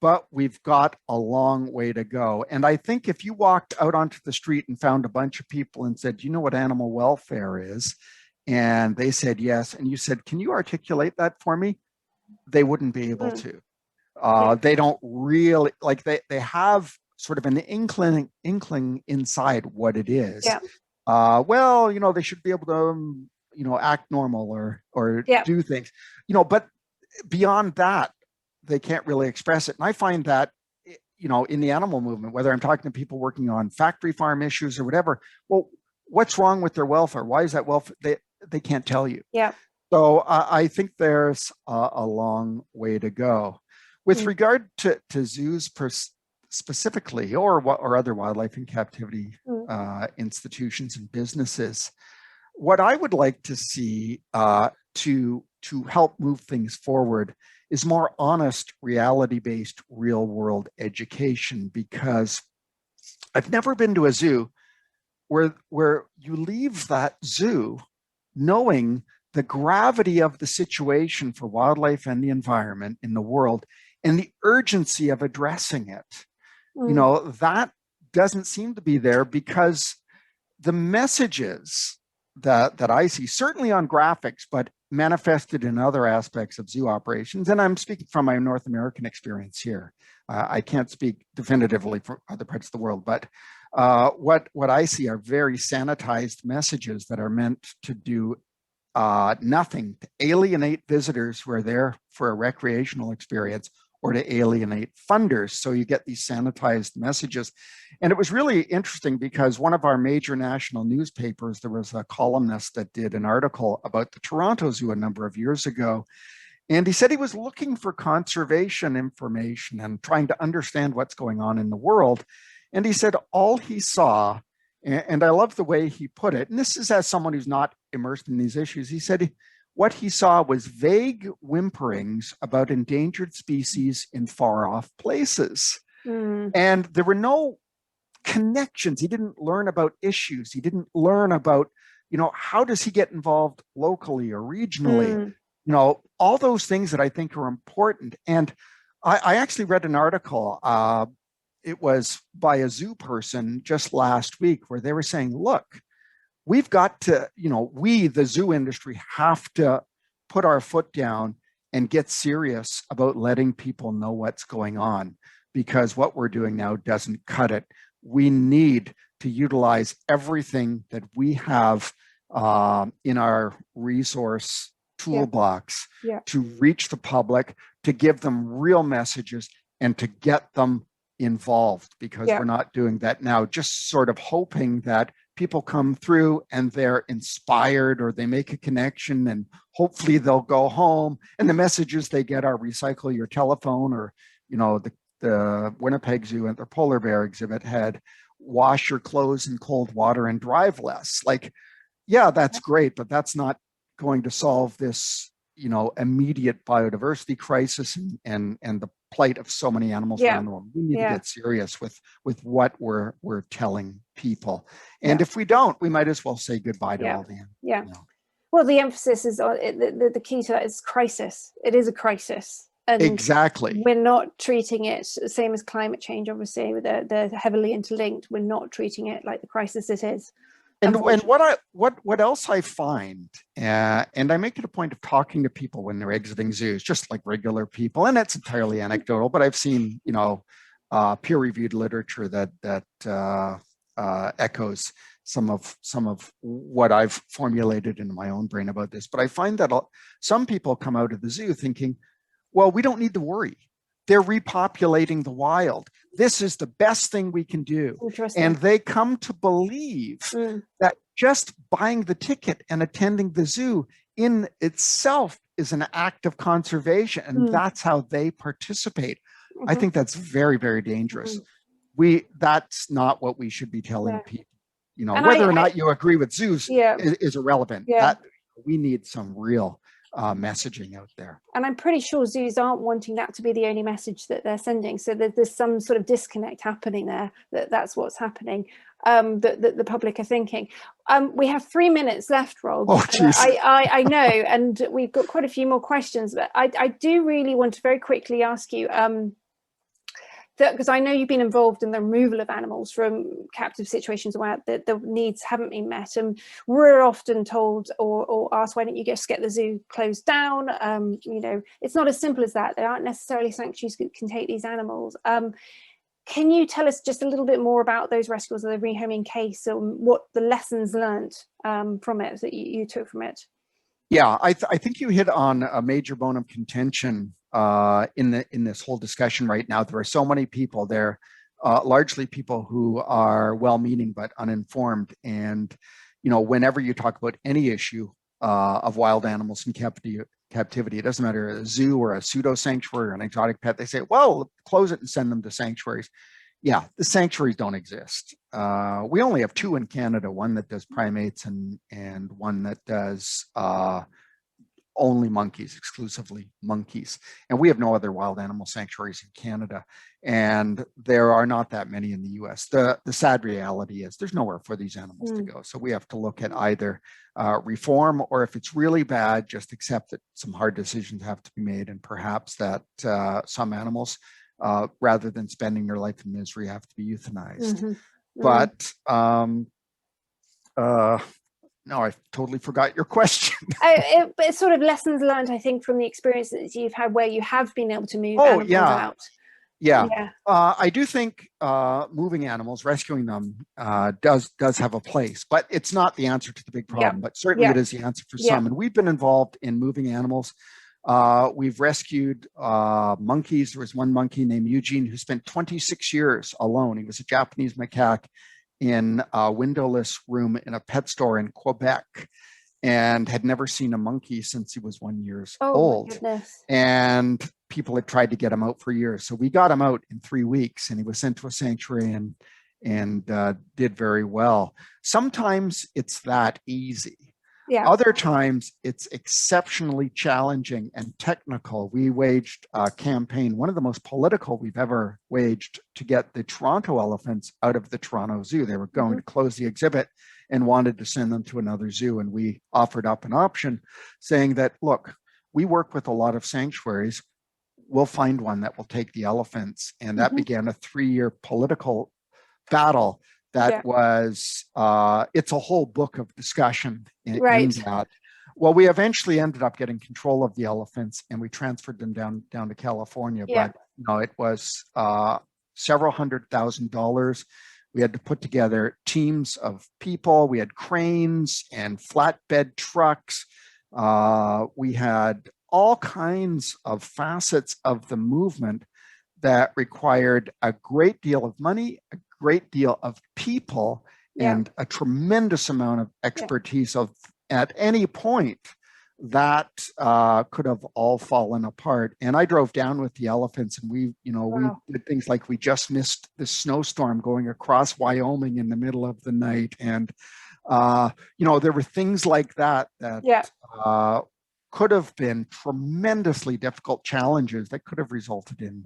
but we've got a long way to go. And I think if you walked out onto the street and found a bunch of people and said, "Do you know what animal welfare is?" and they said yes, and you said, "Can you articulate that for me?" they wouldn't be able to. They don't really, like, they have sort of an inkling inside what it is. Well, they should be able to, act normal or do things, but beyond that, they can't really express it. And I find that, in the animal movement, whether I'm talking to people working on factory farm issues or whatever, well, what's wrong with their welfare? Why is that welfare? They can't tell you. So I think there's a long way to go. With regard to zoos specifically, or other wildlife in captivity institutions and businesses, what I would like to see to help move things forward is more honest, reality-based, real-world education, because I've never been to a zoo where you leave that zoo knowing the gravity of the situation for wildlife and the environment in the world and the urgency of addressing it. That doesn't seem to be there, because the messages that I see, certainly on graphics, but manifested in other aspects of zoo operations, and I'm speaking from my North American experience here. I can't speak definitively for other parts of the world, but what I see are very sanitized messages that are meant to do nothing to alienate visitors who are there for a recreational experience or to alienate funders. So you get these sanitized messages. And it was really interesting because one of our major national newspapers, there was a columnist that did an article about the Toronto Zoo a number of years ago. And he said he was looking for conservation information and trying to understand what's going on in the world. And he said all he saw, and I love the way he put it, and this is as someone who's not immersed in these issues, he said what he saw was vague whimperings about endangered species in far off places. And there were no connections. He didn't learn about issues. He didn't learn about, how does he get involved locally or regionally? All those things that I think are important. And I actually read an article, it was by a zoo person just last week, where they were saying, look, we've got to, we, the zoo industry, have to put our foot down and get serious about letting people know what's going on, because what we're doing now doesn't cut it. We need to utilize everything that we have in our resource toolbox to reach the public, to give them real messages, and to get them involved, because we're not doing that now, just sort of hoping that people come through and they're inspired or they make a connection and hopefully they'll go home. And the messages they get are recycle your telephone, or, the Winnipeg Zoo and their polar bear exhibit had wash your clothes in cold water and drive less. Like, yeah, that's great, but that's not going to solve this, immediate biodiversity crisis and the plight of so many animals around the world. We need to get serious with what we're telling people. And if we don't, we might as well say goodbye to all the animals. Well, the emphasis is on the key to that is crisis. It is a crisis. And exactly. We're not treating it same as climate change, obviously, they're heavily interlinked. We're not treating it like the crisis it is. And what else I find, and I make it a point of talking to people when they're exiting zoos, just like regular people, and it's entirely anecdotal, but I've seen, peer-reviewed literature that echoes some of what I've formulated in my own brain about this. But I find that some people come out of the zoo thinking, well, we don't need to worry. they're repopulating the wild. This is the best thing we can do. And they come to believe that just buying the ticket and attending the zoo in itself is an act of conservation. And that's how they participate. I think that's very, very dangerous. That's not what we should be telling people. You know, and whether or not you agree with zoos is irrelevant. That we need some real messaging out there. And I'm pretty sure zoos aren't wanting that to be the only message that they're sending. So there's some sort of disconnect happening there, that's what's happening, that the public are thinking. We have 3 minutes left, Rob. Oh, I know, and we've got quite a few more questions, but I do really want to very quickly ask you, because I know you've been involved in the removal of animals from captive situations where the needs haven't been met, and we're often told or asked, why don't you just get the zoo closed down? You know, it's not as simple as that. There aren't necessarily sanctuaries that can take these animals. Can you tell us just a little bit more about those rescues of the rehoming case and what the lessons learned from it that you took from it? Yeah, I think you hit on a major bone of contention in this whole discussion right now. There are so many people there, largely people who are well-meaning but uninformed. And you know, whenever you talk about any issue of wild animals in captivity, it doesn't matter a zoo or a pseudo sanctuary or an exotic pet. They say, "Well, close it and send them to sanctuaries." Yeah, the sanctuaries don't exist. We only have 2 in Canada, one that does primates and one that does only monkeys, exclusively monkeys. And we have no other wild animal sanctuaries in Canada. And there are not that many in the US. The sad reality is there's nowhere for these animals to go. So we have to look at either reform, or if it's really bad, just accept that some hard decisions have to be made, and perhaps that some animals, rather than spending their life in misery, have to be euthanized. But no, I totally forgot your question. It's sort of lessons learned, I think, from the experiences you've had where you have been able to move animals out. I do think moving animals, rescuing them, does have a place, but it's not the answer to the big problem. But certainly it is the answer for some. And we've been involved in moving animals. We've rescued monkeys. There was one monkey named Eugene who spent 26 years alone. He was a Japanese macaque in a windowless room in a pet store in Quebec, and had never seen a monkey since he was 1 year old. And people had tried to get him out for years. So we got him out in 3 weeks, and he was sent to a sanctuary and did very well. Sometimes it's that easy. Other times it's exceptionally challenging and technical. We waged a campaign, one of the most political we've ever waged, to get the Toronto elephants out of the Toronto Zoo. They were going to close the exhibit and wanted to send them to another zoo. And we offered up an option saying that, look, we work with a lot of sanctuaries. We'll find one that will take the elephants. And that began a 3-year political battle. That was, it's a whole book of discussion in that. Well, we eventually ended up getting control of the elephants, and we transferred them down to California. But you know, it was several $100,000. We had to put together teams of people. We had cranes and flatbed trucks. We had all kinds of facets of the movement that required a great deal of money, a great deal of people, and a tremendous amount of expertise. Of at any point that could have all fallen apart. And I drove down with the elephants, and we did things like we just missed the snowstorm going across Wyoming in the middle of the night, and there were things like that could have been tremendously difficult challenges that could have resulted in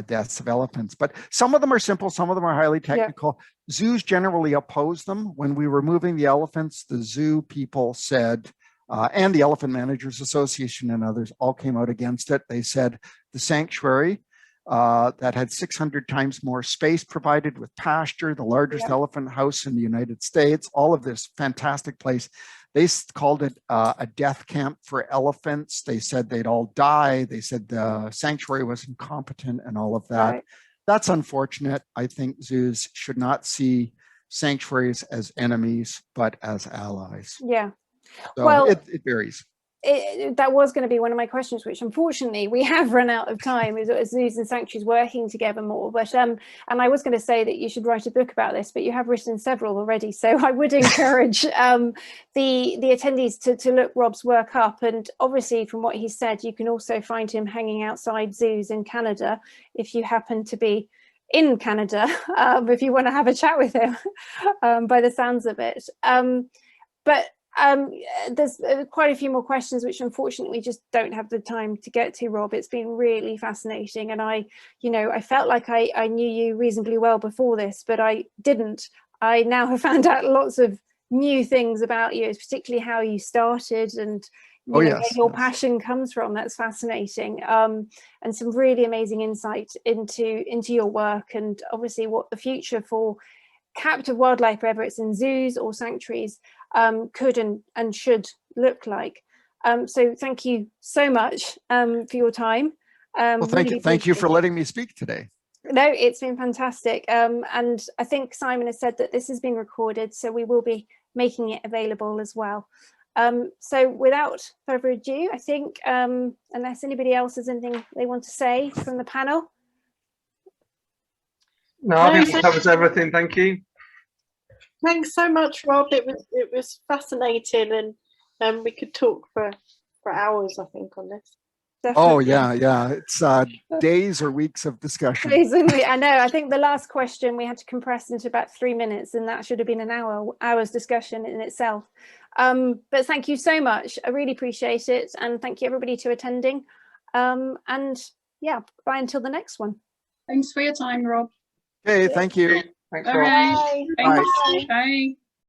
deaths of elephants. But some of them are simple, some of them are highly technical. Zoos generally oppose them. When we were moving the elephants, the zoo people said, and the Elephant Managers Association and others all came out against it. They said the sanctuary that had 600 times more space provided with pasture, the largest elephant house in the United States, all of this fantastic place. They called it a death camp for elephants. They said they'd all die. They said the sanctuary was incompetent and all of that. That's unfortunate. I think zoos should not see sanctuaries as enemies, but as allies. So well, it varies. that was going to be one of my questions, which unfortunately we have run out of time, is zoos and sanctuaries working together more. But and I was going to say that you should write a book about this, but you have written several already. So I would encourage the attendees to look Rob's work up. And obviously, from what he said, you can also find him hanging outside zoos in Canada if you happen to be in Canada, if you want to have a chat with him, by the sounds of it. There's quite a few more questions which unfortunately we just don't have the time to get to, Rob. It's been really fascinating, and I felt like I knew you reasonably well before this, but I didn't. I now have found out lots of new things about you, particularly how you started and where your passion comes from. That's fascinating, and some really amazing insight into your work, and obviously what the future for captive wildlife, whether it's in zoos or sanctuaries, could and should look like. So thank you so much for your time. Well, thank you for letting me speak today. No, it's been fantastic. And I think Simon has said that this has been recorded, so we will be making it available as well. So without further ado, I think, unless anybody else has anything they want to say from the panel. No, I think that covers everything. Thank you. Thanks so much, Rob. It was fascinating, and we could talk for hours, I think, on this. Definitely. Oh yeah, it's days or weeks of discussion. I know. I think the last question we had to compress into about 3 minutes, and that should have been an hour's discussion in itself. But thank you so much. I really appreciate it, and thank you everybody to attending. And yeah, bye until the next one. Thanks for your time, Rob. Okay, thank you. Thanks, All Rob. right. Bye. Thanks. Bye.